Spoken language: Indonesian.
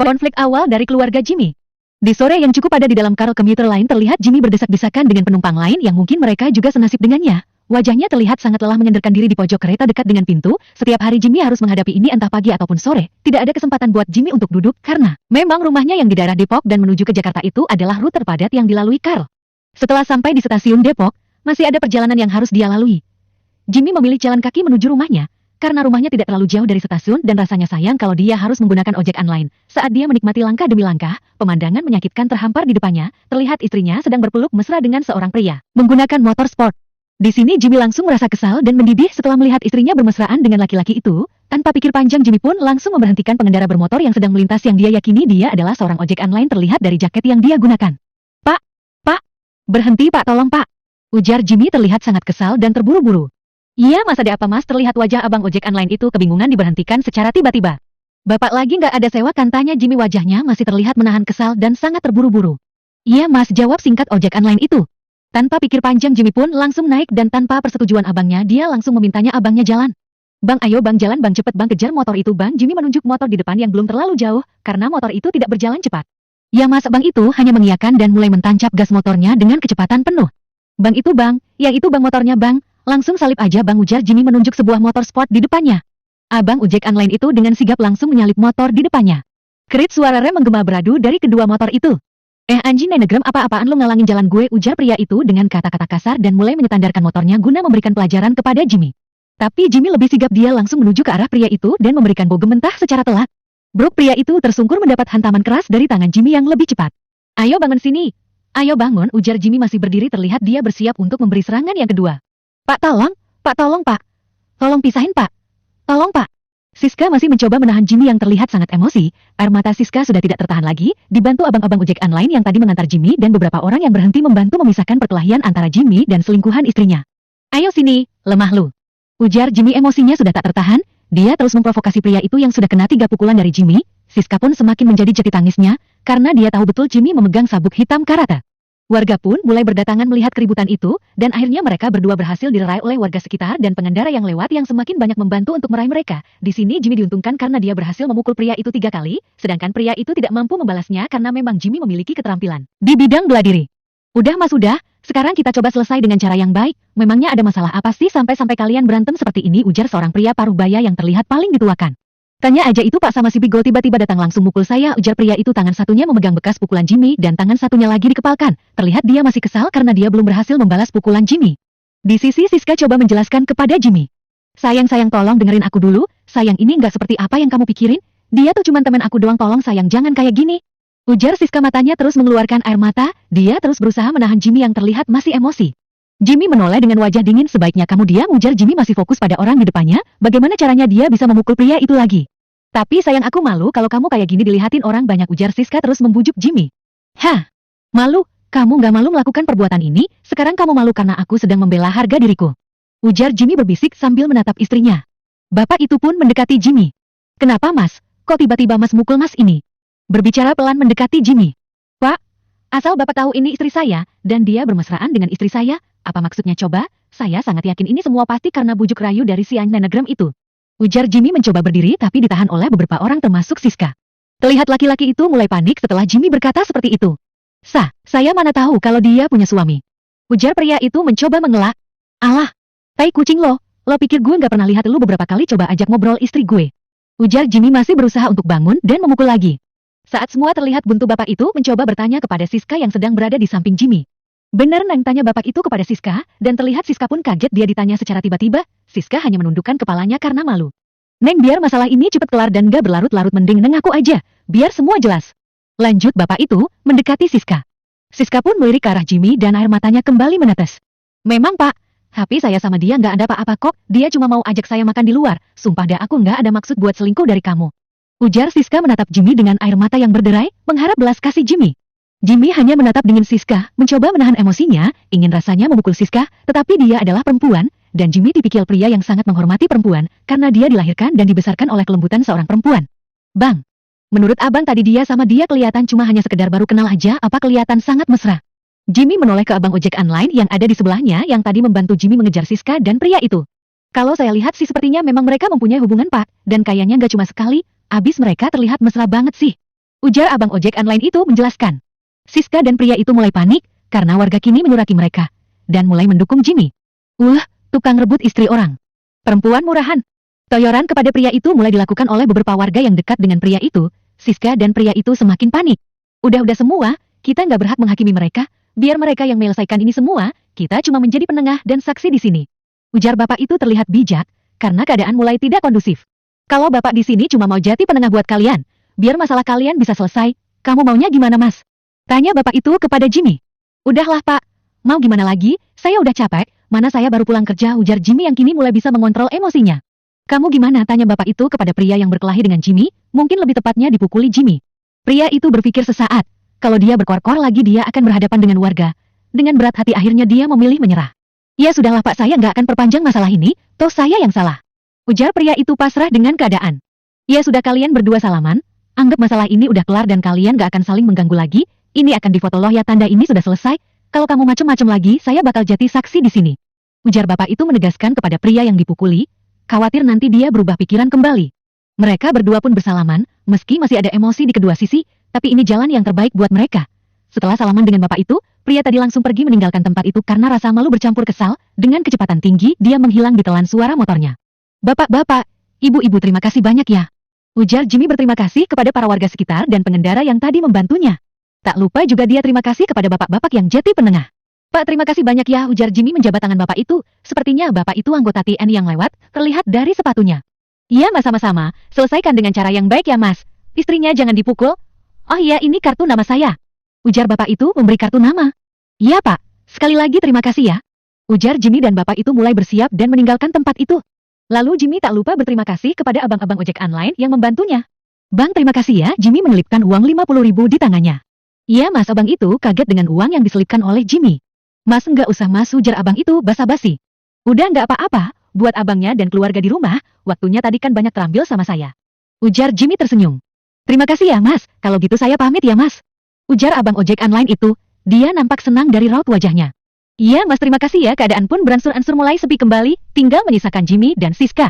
Konflik awal dari keluarga Jimmy. Di sore yang cukup padat di dalam Carl Commuter Line terlihat Jimmy berdesak-desakan dengan penumpang lain yang mungkin mereka juga senasib dengannya. Wajahnya terlihat sangat lelah menyandarkan diri di pojok kereta dekat dengan pintu. Setiap hari Jimmy harus menghadapi ini entah pagi ataupun sore. Tidak ada kesempatan buat Jimmy untuk duduk karena memang rumahnya yang di daerah Depok dan menuju ke Jakarta itu adalah rute terpadat yang dilalui Carl. Setelah sampai di stasiun Depok, masih ada perjalanan yang harus dia lalui. Jimmy memilih jalan kaki menuju rumahnya. Karena rumahnya tidak terlalu jauh dari stasiun dan rasanya sayang kalau dia harus menggunakan ojek online. Saat dia menikmati langkah demi langkah, pemandangan menyakitkan terhampar di depannya. Terlihat istrinya sedang berpeluk mesra dengan seorang pria menggunakan motor sport. Di sini Jimmy langsung merasa kesal dan mendidih setelah melihat istrinya bermesraan dengan laki-laki itu. Tanpa pikir panjang Jimmy pun langsung memberhentikan pengendara bermotor yang sedang melintas yang dia yakini dia adalah seorang ojek online terlihat dari jaket yang dia gunakan. Pak, berhenti Pak, tolong Pak. Ujar Jimmy terlihat sangat kesal dan terburu-buru. Iya, masa ada apa Mas? Terlihat wajah abang ojek online itu kebingungan diberhentikan secara tiba-tiba. Bapak lagi nggak ada sewa kan? Tanya Jimmy, wajahnya masih terlihat menahan kesal dan sangat terburu-buru. Iya Mas, jawab singkat ojek online itu. Tanpa pikir panjang Jimmy pun langsung naik dan tanpa persetujuan abangnya dia langsung memintanya abangnya jalan. Bang, ayo bang, jalan bang, cepet bang, kejar motor itu bang. Jimmy menunjuk motor di depan yang belum terlalu jauh karena motor itu tidak berjalan cepat. Ya Mas, bang itu hanya mengiyakan dan mulai mentancap gas motornya dengan kecepatan penuh. Bang itu bang, yang itu bang motornya bang. Langsung salip aja bang, ujar Jimmy menunjuk sebuah motor sport di depannya. Abang ojek online itu dengan sigap langsung menyalip motor di depannya. Kerit suara rem menggema beradu dari kedua motor itu. Anjing nenegram, apa-apaan lu ngalangin jalan gue, ujar pria itu dengan kata-kata kasar dan mulai menyetandarkan motornya guna memberikan pelajaran kepada Jimmy. Tapi Jimmy lebih sigap, dia langsung menuju ke arah pria itu dan memberikan bogem mentah secara telak. Brok, pria itu tersungkur mendapat hantaman keras dari tangan Jimmy yang lebih cepat. Ayo bangun sini. Ayo bangun, ujar Jimmy masih berdiri, terlihat dia bersiap untuk memberi serangan yang kedua. Pak tolong Pak. Tolong pisahin Pak. Tolong Pak. Siska masih mencoba menahan Jimmy yang terlihat sangat emosi. Air mata Siska sudah tidak tertahan lagi, dibantu abang-abang ojek online yang tadi mengantar Jimmy dan beberapa orang yang berhenti membantu memisahkan perkelahian antara Jimmy dan selingkuhan istrinya. Ayo sini, lemah lu. Ujar Jimmy, emosinya sudah tak tertahan, dia terus memprovokasi pria itu yang sudah kena 3 pukulan dari Jimmy. Siska pun semakin menjadi jeti tangisnya, karena dia tahu betul Jimmy memegang sabuk hitam karate. Warga pun mulai berdatangan melihat keributan itu, dan akhirnya mereka berdua berhasil dilerai oleh warga sekitar dan pengendara yang lewat yang semakin banyak membantu untuk meraih mereka. Di sini Jimmy diuntungkan karena dia berhasil memukul pria itu 3 kali, sedangkan pria itu tidak mampu membalasnya karena memang Jimmy memiliki keterampilan di bidang bela diri. Udah Mas, udah, sekarang kita coba selesai dengan cara yang baik. Memangnya ada masalah apa sih sampai kalian berantem seperti ini, ujar seorang pria paruh baya yang terlihat paling dituakan. Tanya aja itu Pak, sama si Bigo tiba-tiba datang langsung mukul saya, ujar pria itu, tangan satunya memegang bekas pukulan Jimmy dan tangan satunya lagi dikepalkan. Terlihat dia masih kesal karena dia belum berhasil membalas pukulan Jimmy. Di sisi Siska coba menjelaskan kepada Jimmy. Sayang tolong dengerin aku dulu, sayang ini nggak seperti apa yang kamu pikirin. Dia tuh cuman teman aku doang, tolong sayang jangan kayak gini. Ujar Siska, matanya terus mengeluarkan air mata, dia terus berusaha menahan Jimmy yang terlihat masih emosi. Jimmy menoleh dengan wajah dingin, sebaiknya kamu diam, ujar Jimmy masih fokus pada orang di depannya, bagaimana caranya dia bisa memukul pria itu lagi. Tapi sayang aku malu kalau kamu kayak gini dilihatin orang banyak, ujar Siska terus membujuk Jimmy. Hah? Malu? Kamu gak malu melakukan perbuatan ini? Sekarang kamu malu karena aku sedang membela harga diriku. Ujar Jimmy berbisik sambil menatap istrinya. Bapak itu pun mendekati Jimmy. Kenapa Mas? Kok tiba-tiba Mas mukul Mas ini? Berbicara pelan mendekati Jimmy. Pak, asal Bapak tahu ini istri saya, dan dia bermesraan dengan istri saya. Apa maksudnya coba? Saya sangat yakin ini semua pasti karena bujuk rayu dari si nenegram itu. Ujar Jimmy mencoba berdiri tapi ditahan oleh beberapa orang termasuk Siska. Terlihat laki-laki itu mulai panik setelah Jimmy berkata seperti itu. Saya mana tahu kalau dia punya suami. Ujar pria itu mencoba mengelak. Alah, tai kucing lo pikir gue gak pernah lihat lu beberapa kali coba ajak ngobrol istri gue. Ujar Jimmy masih berusaha untuk bangun dan memukul lagi. Saat semua terlihat buntu, bapak itu mencoba bertanya kepada Siska yang sedang berada di samping Jimmy. Benar Neng, tanya bapak itu kepada Siska, dan terlihat Siska pun kaget dia ditanya secara tiba-tiba. Siska hanya menundukkan kepalanya karena malu. Neng, biar masalah ini cepat kelar dan gak berlarut-larut, mending Neng aku aja, biar semua jelas. Lanjut bapak itu, mendekati Siska. Siska pun melirik ke arah Jimmy dan air matanya kembali menetes. Memang Pak, tapi saya sama dia gak ada apa-apa kok, dia cuma mau ajak saya makan di luar, sumpah dah aku gak ada maksud buat selingkuh dari kamu. Ujar Siska menatap Jimmy dengan air mata yang berderai, mengharap belas kasih Jimmy. Jimmy hanya menatap dingin Siska, mencoba menahan emosinya, ingin rasanya memukul Siska, tetapi dia adalah perempuan, dan Jimmy tipikal pria yang sangat menghormati perempuan, karena dia dilahirkan dan dibesarkan oleh kelembutan seorang perempuan. Bang, menurut abang tadi dia sama dia kelihatan cuma hanya sekedar baru kenal aja, apa kelihatan sangat mesra. Jimmy menoleh ke abang ojek online yang ada di sebelahnya yang tadi membantu Jimmy mengejar Siska dan pria itu. Kalau saya lihat sih sepertinya memang mereka mempunyai hubungan Pak, dan kayaknya nggak cuma sekali, abis mereka terlihat mesra banget sih. Ujar abang ojek online itu menjelaskan. Siska dan pria itu mulai panik, karena warga kini menyuraki mereka, dan mulai mendukung Jimmy. Tukang rebut istri orang. Perempuan murahan. Toyoran kepada pria itu mulai dilakukan oleh beberapa warga yang dekat dengan pria itu. Siska dan pria itu semakin panik. Udah semua, kita nggak berhak menghakimi mereka, biar mereka yang menyelesaikan ini semua, kita cuma menjadi penengah dan saksi di sini. Ujar bapak itu terlihat bijak, karena keadaan mulai tidak kondusif. Kalau bapak di sini cuma mau jadi penengah buat kalian, biar masalah kalian bisa selesai, kamu maunya gimana mas? Tanya bapak itu kepada Jimmy. Udahlah pak, mau gimana lagi, saya udah capek, mana saya baru pulang kerja, ujar Jimmy yang kini mulai bisa mengontrol emosinya. Kamu gimana? Tanya bapak itu kepada pria yang berkelahi dengan Jimmy, mungkin lebih tepatnya dipukuli Jimmy. Pria itu berpikir sesaat, kalau dia berkor-kor lagi dia akan berhadapan dengan warga. Dengan berat hati akhirnya dia memilih menyerah. Ya sudahlah pak, saya nggak akan perpanjang masalah ini, toh saya yang salah. Ujar pria itu pasrah dengan keadaan. Ya sudah kalian berdua salaman, anggap masalah ini udah kelar dan kalian nggak akan saling mengganggu lagi. Ini akan difoto loh ya, tanda ini sudah selesai. Kalau kamu macem-macem lagi, saya bakal jadi saksi di sini. Ujar bapak itu menegaskan kepada pria yang dipukuli, khawatir nanti dia berubah pikiran kembali. Mereka berdua pun bersalaman, meski masih ada emosi di kedua sisi, tapi ini jalan yang terbaik buat mereka. Setelah salaman dengan bapak itu, pria tadi langsung pergi meninggalkan tempat itu karena rasa malu bercampur kesal. Dengan kecepatan tinggi, dia menghilang ditelan suara motornya. Bapak-bapak, ibu-ibu terima kasih banyak ya. Ujar Jimmy berterima kasih kepada para warga sekitar dan pengendara yang tadi membantunya. Tak lupa juga dia terima kasih kepada bapak-bapak yang jadi penengah. Pak terima kasih banyak ya, ujar Jimmy menjabat tangan bapak itu. Sepertinya bapak itu anggota TNI yang lewat, terlihat dari sepatunya. Iya mas, sama-sama, selesaikan dengan cara yang baik ya mas. Istrinya jangan dipukul. Oh iya, ini kartu nama saya. Ujar bapak itu memberi kartu nama. Iya pak, sekali lagi terima kasih ya. Ujar Jimmy dan bapak itu mulai bersiap dan meninggalkan tempat itu. Lalu Jimmy tak lupa berterima kasih kepada abang-abang ojek online yang membantunya. Bang terima kasih ya, Jimmy mengelipkan uang 50.000 di tangannya. Iya mas, abang itu kaget dengan uang yang diselipkan oleh Jimmy. Mas nggak usah mas, ujar abang itu basa-basi. Udah nggak apa-apa, buat abangnya dan keluarga di rumah, waktunya tadi kan banyak terambil sama saya. Ujar Jimmy tersenyum. Terima kasih ya mas, kalau gitu saya pamit ya mas. Ujar abang ojek online itu, dia nampak senang dari raut wajahnya. Iya mas terima kasih ya, keadaan pun beransur-ansur mulai sepi kembali, tinggal menyisakan Jimmy dan Siska.